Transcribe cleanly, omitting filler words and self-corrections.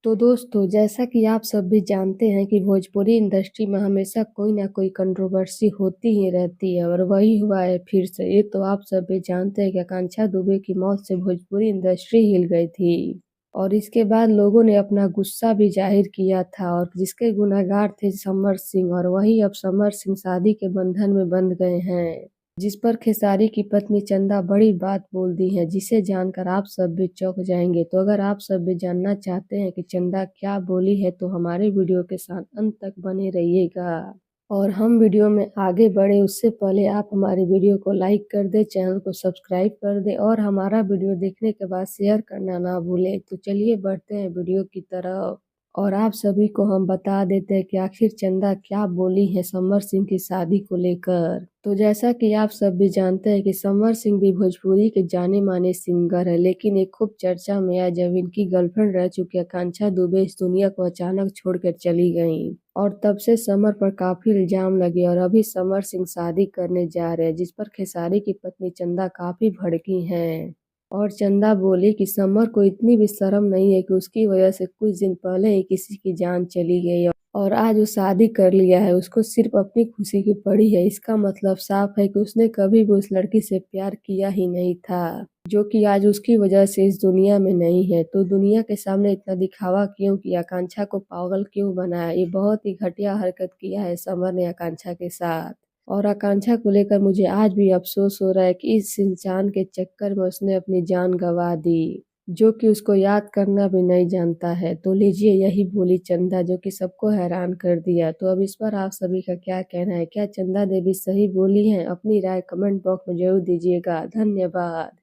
तो दोस्तों, जैसा कि आप सब भी जानते हैं कि भोजपुरी इंडस्ट्री में हमेशा कोई ना कोई कंट्रोवर्सी होती ही रहती है और वही हुआ है फिर से। ये तो आप सब भी जानते हैं कि आकांक्षा दुबे की मौत से भोजपुरी इंडस्ट्री हिल गई थी और इसके बाद लोगों ने अपना गुस्सा भी जाहिर किया था और जिसके गुनहगार थे समर सिंह, और वही अब समर सिंह शादी के बंधन में बंध गए हैं, जिस पर खेसारी की पत्नी चंदा बड़ी बात बोल दी है, जिसे जानकर आप सब भी चौंक जाएंगे। तो अगर आप सब भी जानना चाहते हैं कि चंदा क्या बोली है तो हमारे वीडियो के साथ अंत तक बने रहिएगा। और हम वीडियो में आगे बढ़े उससे पहले आप हमारी वीडियो को लाइक कर दे, चैनल को सब्सक्राइब कर दे और हमारा वीडियो देखने के बाद शेयर करना ना भूले। तो चलिए बढ़ते हैं वीडियो की तरफ और आप सभी को हम बता देते हैं कि आखिर चंदा क्या बोली है समर सिंह की शादी को लेकर। तो जैसा कि आप सब भी जानते हैं कि समर सिंह भी भोजपुरी के जाने माने सिंगर है, लेकिन एक खूब चर्चा में आया जब इनकी गर्लफ्रेंड रह चुकी आकांक्षा दुबे इस दुनिया को अचानक छोड़कर चली गईं और तब से समर पर काफी इल्जाम लगे और अभी समर सिंह शादी करने जा रहे हैं, जिस पर खेसारी की पत्नी चंदा काफी भड़की हैं। और चंदा बोली कि समर को इतनी भी शर्म नहीं है कि उसकी वजह से कुछ दिन पहले ही किसी की जान चली गई और आज वो शादी कर लिया है, उसको सिर्फ अपनी खुशी की पड़ी है। इसका मतलब साफ है कि उसने कभी भी उस लड़की से प्यार किया ही नहीं था, जो कि आज उसकी वजह से इस दुनिया में नहीं है। तो दुनिया के सामने इतना दिखावा क्यों किया, आकांक्षा को पागल क्यों बनाया, ये बहुत ही घटिया हरकत किया है समर ने आकांक्षा के साथ। और आकांक्षा को लेकर मुझे आज भी अफसोस हो रहा है कि इस इंसान के चक्कर में उसने अपनी जान गंवा दी, जो कि उसको याद करना भी नहीं जानता है। तो लीजिए यही बोली चंदा, जो कि सबको हैरान कर दिया। तो अब इस पर आप सभी का क्या कहना है, क्या चंदा देवी सही बोली हैं? अपनी राय कमेंट बॉक्स में जरूर दीजिएगा। धन्यवाद।